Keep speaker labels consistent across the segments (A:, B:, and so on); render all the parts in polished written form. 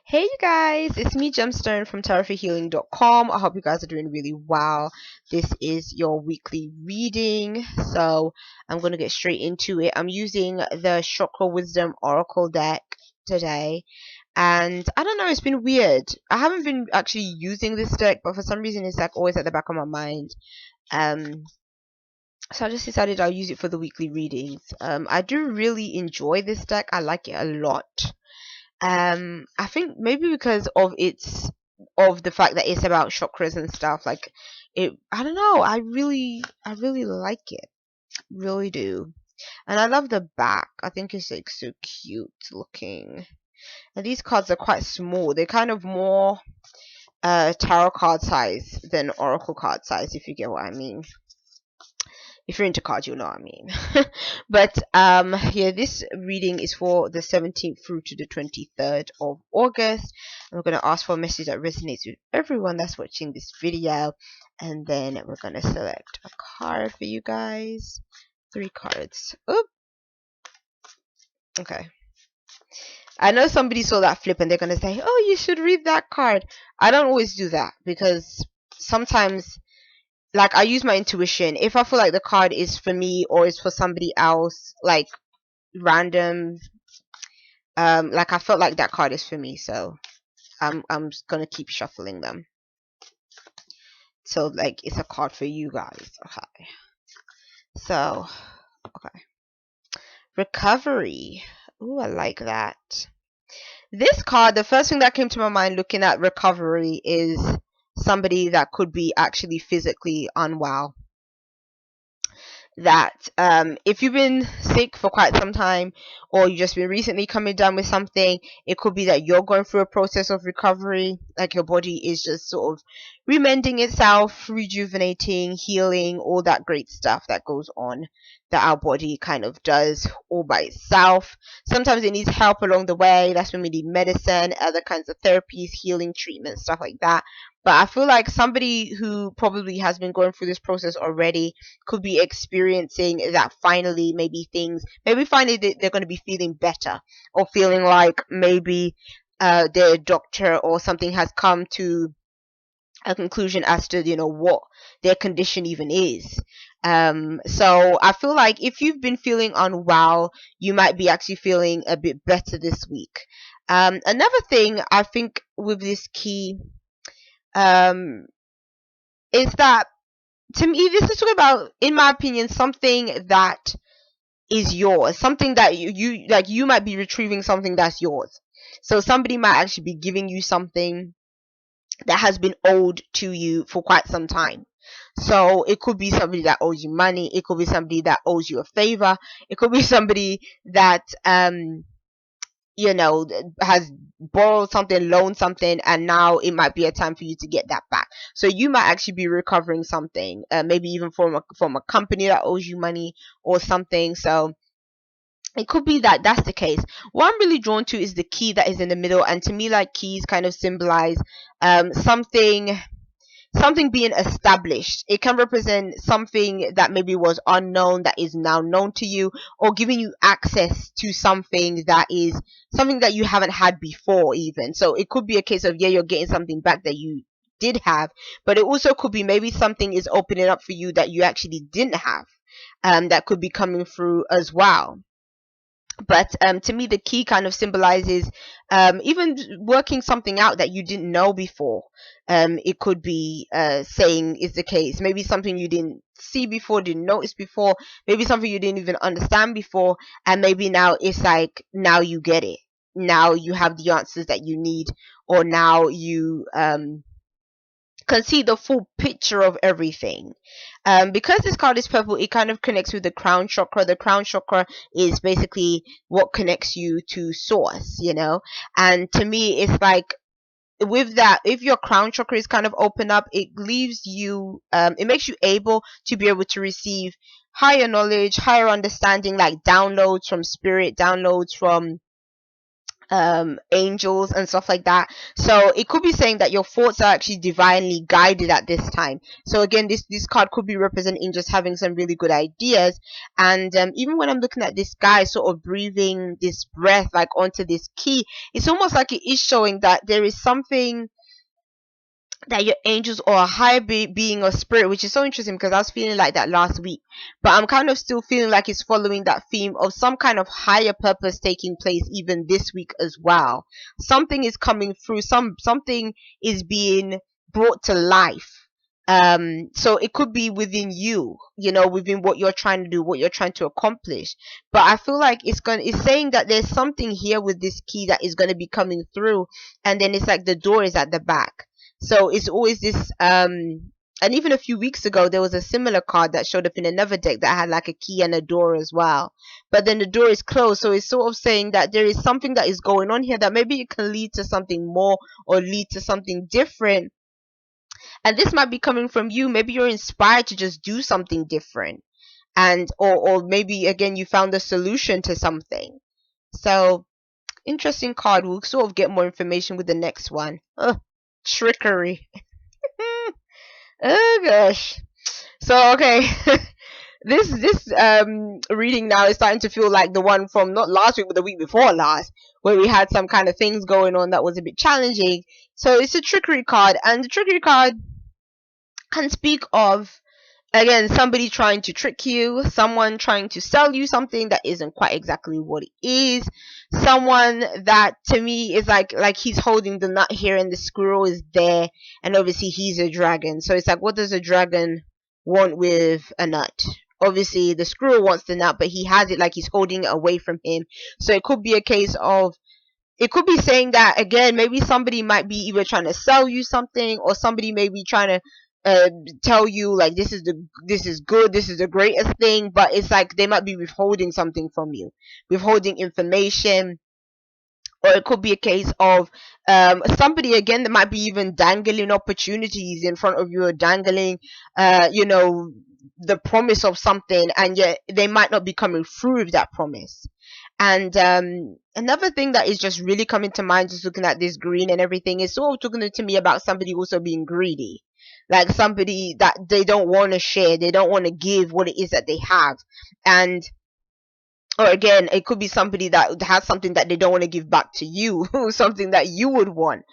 A: Hey you guys, it's me Gemstone from tarotforhealing.com. I hope you guys are doing really well. This is your weekly reading, so I'm going to get straight into it. I'm using the Chakra Wisdom Oracle deck today, and I don't know, it's been weird. I haven't been actually using this deck, but for some reason it's like always at the back of my mind. So I just decided I'll use it for the weekly readings. I do really enjoy this deck. I like it a lot. I think maybe because of the fact that it's about chakras and stuff, like I don't know, I really like it, really do. And I love the back. I think it's like so cute looking, and these cards are quite small. They're kind of more tarot card size than oracle card size, if you get what I mean. If you're into cards, you'll know what I mean. But yeah, this reading is for the 17th through to the 23rd of August. And we're going to ask for a message that resonates with everyone that's watching this video, and then we're going to select a card for you guys. 3 cards. Oop. Okay. I know somebody saw that flip and they're going to say, oh, you should read that card. I don't always do that because sometimes, like, I use my intuition. If I feel like the card is for me or is for somebody else, like random, like I felt like that card is for me, so I'm just gonna keep shuffling them. So like it's a card for you guys. Okay. So okay. Recovery. Ooh, I like that. This card, the first thing that came to my mind looking at recovery is somebody that could be actually physically unwell. That if you've been sick for quite some time, or you just been recently coming down with something, it could be that you're going through a process of recovery, like your body is just sort of remending itself, rejuvenating, healing, all that great stuff that goes on, that our body kind of does all by itself. Sometimes it needs help along the way. That's when we need medicine, other kinds of therapies, healing treatments, stuff like that. But I feel like somebody who probably has been going through this process already could be experiencing that finally, maybe finally they're going to be feeling better, or feeling like maybe their doctor or something has come to a conclusion as to what their condition even is. So I feel like if you've been feeling unwell, you might be actually feeling a bit better this week. Another thing I think with this key is that, to me, this is talking about, in my opinion, something that is yours, something that you like. You might be retrieving something that's yours. So somebody might actually be giving you something that has been owed to you for quite some time. So it could be somebody that owes you money. It could be somebody that owes you a favor. It could be somebody that has borrowed something, loaned something, and now it might be a time for you to get that back. So you might actually be recovering something, maybe even from a company that owes you money or something. So it could be that that's the case. What I'm really drawn to is the key that is in the middle, and to me, like, keys kind of symbolize something being established. It can represent something that maybe was unknown that is now known to you, or giving you access to something that you haven't had before even. So it could be a case of, yeah, you're getting something back that you did have, but it also could be maybe something is opening up for you that you actually didn't have, that could be coming through as well. But to me, the key kind of symbolizes even working something out that you didn't know before. It could be saying is the case. Maybe something you didn't see before, didn't notice before. Maybe something you didn't even understand before. And maybe now it's like, now you get it. Now you have the answers that you need. Or now you can see the full picture of everything. Because this card is purple, it kind of connects with the crown chakra. The crown chakra is basically what connects you to source, and to me it's like, with that, if your crown chakra is kind of open up, it leaves you it makes you able to be able to receive higher knowledge, higher understanding, like downloads from spirit, downloads from angels and stuff like that. So it could be saying that your thoughts are actually divinely guided at this time. So again, this card could be representing just having some really good ideas. And even when I'm looking at this guy sort of breathing this breath like onto this key, it's almost like it is showing that there is something that your angels or a higher being or spirit, which is so interesting because I was feeling like that last week, but I'm kind of still feeling like it's following that theme of some kind of higher purpose taking place even this week as well. Something is coming through, something is being brought to life. So it could be within you, within what you're trying to do, what you're trying to accomplish. But I feel like it's saying that there's something here with this key that is going to be coming through, and then it's like the door is at the back. So it's always this and even a few weeks ago there was a similar card that showed up in another deck that had like a key and a door as well. But then the door is closed, so it's sort of saying that there is something that is going on here that maybe it can lead to something more or lead to something different. And this might be coming from you. Maybe you're inspired to just do something different. And or maybe again you found a solution to something. So interesting card. We'll sort of get more information with the next one. Trickery. Oh gosh. So okay. This reading now is starting to feel like the one from not last week but the week before last, where we had some kind of things going on that was a bit challenging. So it's a trickery card, and the trickery card can speak of, again, somebody trying to trick you, someone trying to sell you something that isn't quite exactly what it is, someone that to me is like he's holding the nut here and the squirrel is there, and obviously he's a dragon. So it's like, what does a dragon want with a nut? Obviously the squirrel wants the nut, but he has it like he's holding it away from him. So it could be a case of, it could be saying that again, maybe somebody might be either trying to sell you something, or somebody may be trying to tell you like this is good, this is the greatest thing, but it's like they might be withholding something from you, withholding information. Or it could be a case of somebody again that might be even dangling opportunities in front of you, or dangling the promise of something, and yet they might not be coming through with that promise. And another thing that is just really coming to mind, just looking at this green and everything, is sort of talking to me about somebody also being greedy. Like somebody that they don't want to share, they don't want to give what it is that they have. And or again, it could be somebody that has something that they don't want to give back to you, something that you would want.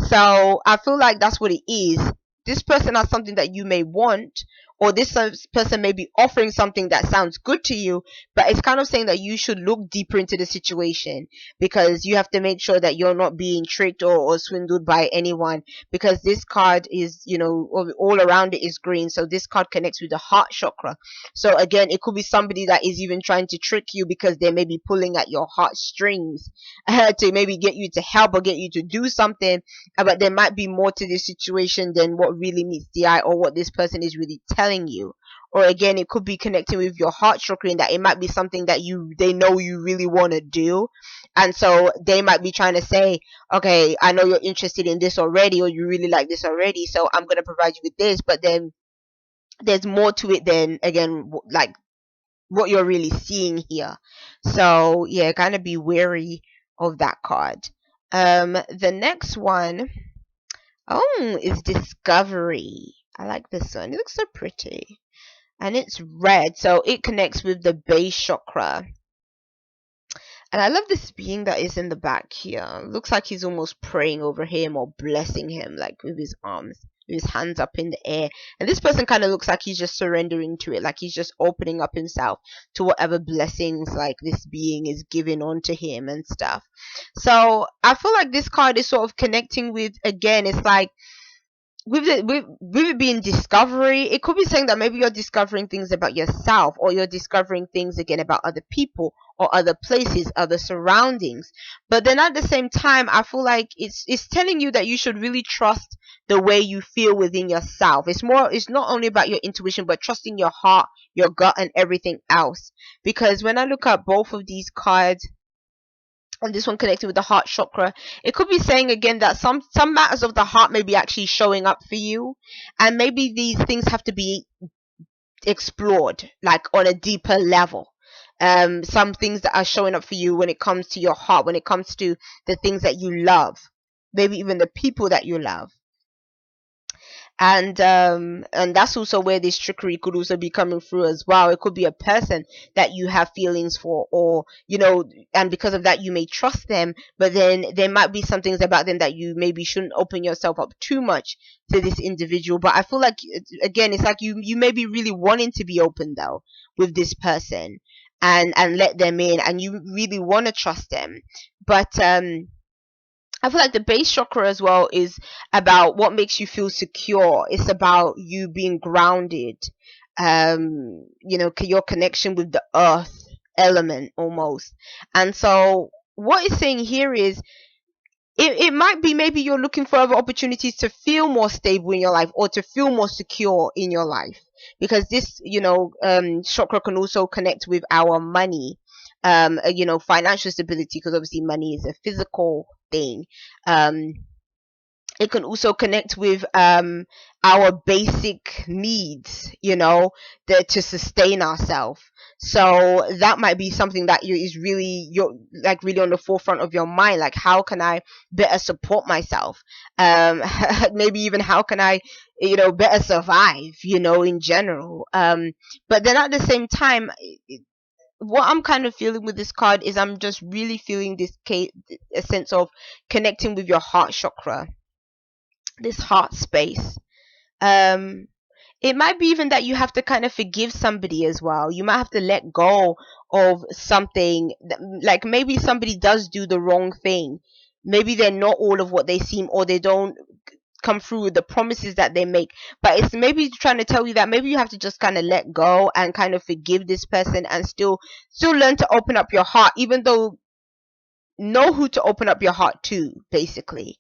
A: So I feel like that's what it is. This person has something that you may want, or this person may be offering something that sounds good to you, but it's kind of saying that you should look deeper into the situation, because you have to make sure that you're not being tricked or swindled by anyone, because this card is, all around it is green. So this card connects with the heart chakra. So again, it could be somebody that is even trying to trick you, because they may be pulling at your heartstrings to maybe get you to help or get you to do something, but there might be more to this situation than what really meets the eye, or what this person is really telling you. Or again, it could be connecting with your heart chakra, in that it might be something that they know you really want to do, and so they might be trying to say, okay, I know you're interested in this already, or you really like this already, so I'm going to provide you with this, but then there's more to it than, again, like what you're really seeing here. So yeah, kind of be wary of that card. The next one, is Discovery. I like this one. It looks so pretty. And it's red, so it connects with the base chakra. And I love this being that is in the back here. Looks like he's almost praying over him or blessing him, like with his arms, with his hands up in the air. And this person kind of looks like he's just surrendering to it, like he's just opening up himself to whatever blessings like this being is giving onto him and stuff. So I feel like this card is sort of connecting with, again, it's like with it being discovery, it could be saying that maybe you're discovering things about yourself, or you're discovering things again about other people or other places, other surroundings. But then at the same time, I feel like it's telling you that you should really trust the way you feel within yourself. It's not only about your intuition, but trusting your heart, your gut, and everything else. Because when I look at both of these cards, and this one connected with the heart chakra, it could be saying again that some matters of the heart may be actually showing up for you, and maybe these things have to be explored like on a deeper level. some things that are showing up for you when it comes to your heart, when it comes to the things that you love, maybe even the people that you love. And that's also where this trickery could also be coming through as well. It could be a person that you have feelings for, or and because of that you may trust them, but then there might be some things about them that you maybe shouldn't open yourself up too much to this individual. But I feel like, again, it's like you may be really wanting to be open though with this person, and let them in, and you really want to trust them. But I feel like the base chakra as well is about what makes you feel secure. It's about you being grounded. Your connection with the earth element almost. And so what it's saying here is, it might be maybe you're looking for other opportunities to feel more stable in your life, or to feel more secure in your life, because this chakra can also connect with our money, financial stability, because obviously money is a physical thing. It can also connect with our basic needs, to sustain ourselves. So that might be something that you're like really on the forefront of your mind. Like, how can I better support myself? Maybe even how can I better survive, in general. But then at the same time, what I'm kind of feeling with this card is, I'm just really feeling a sense of connecting with your heart chakra, this heart space. um it might be even that you have to kind of forgive somebody as well. You might have to let go of something like, maybe somebody does do the wrong thing. Maybe they're not all of what they seem, or they don't come through with the promises that they make. But it's maybe trying to tell you that maybe you have to just kind of let go and kind of forgive this person, and still learn to open up your heart, even though know who to open up your heart to, basically.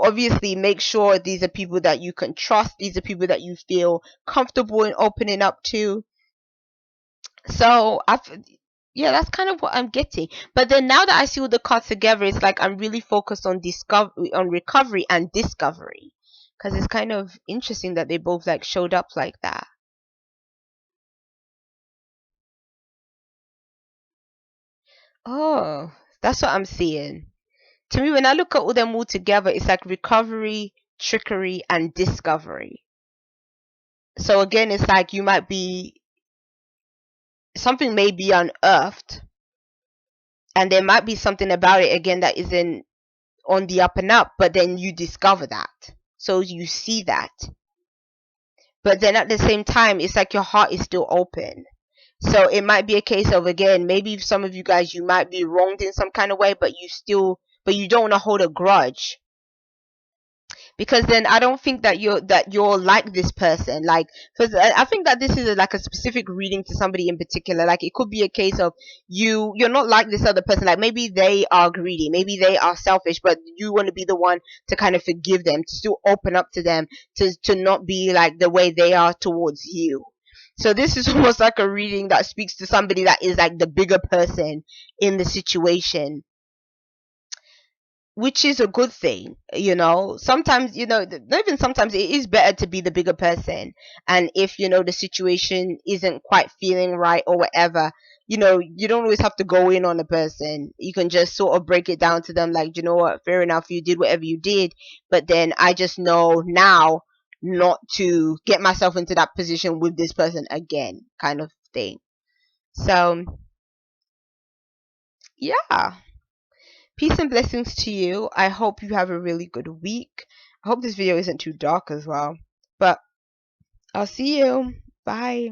A: Obviously make sure these are people that you can trust, these are people that you feel comfortable in opening up to. So yeah, that's kind of what I'm getting. But then now that I see all the cards together, it's like I'm really focused on recovery and discovery, because it's kind of interesting that they both like showed up like that. Oh, that's what I'm seeing. To me, when I look at all them all together, it's like recovery, trickery, and discovery. So again, it's like you might be something may be unearthed, and there might be something about it again that isn't on the up and up, but then you discover that, so you see that. But then at the same time, it's like your heart is still open. So it might be a case of, again, maybe some of you guys, you might be wronged in some kind of way, but you don't want to hold a grudge, because then I don't think that you're like this person. Like, because I think that this is like a specific reading to somebody in particular. Like, it could be a case of you're not like this other person. Like, maybe they are greedy, maybe they are selfish, but you want to be the one to kind of forgive them, to still open up to them, to not be like the way they are towards you. So this is almost like a reading that speaks to somebody that is like the bigger person in the situation, which is a good thing. Sometimes, not even sometimes, it is better to be the bigger person. And if the situation isn't quite feeling right or whatever, you don't always have to go in on a person. You can just sort of break it down to them, like, you know what, fair enough, you did whatever you did, but then I just know now not to get myself into that position with this person again, kind of thing. So yeah, peace and blessings to you. I hope you have a really good week. I hope this video isn't too dark as well. But I'll see you. Bye.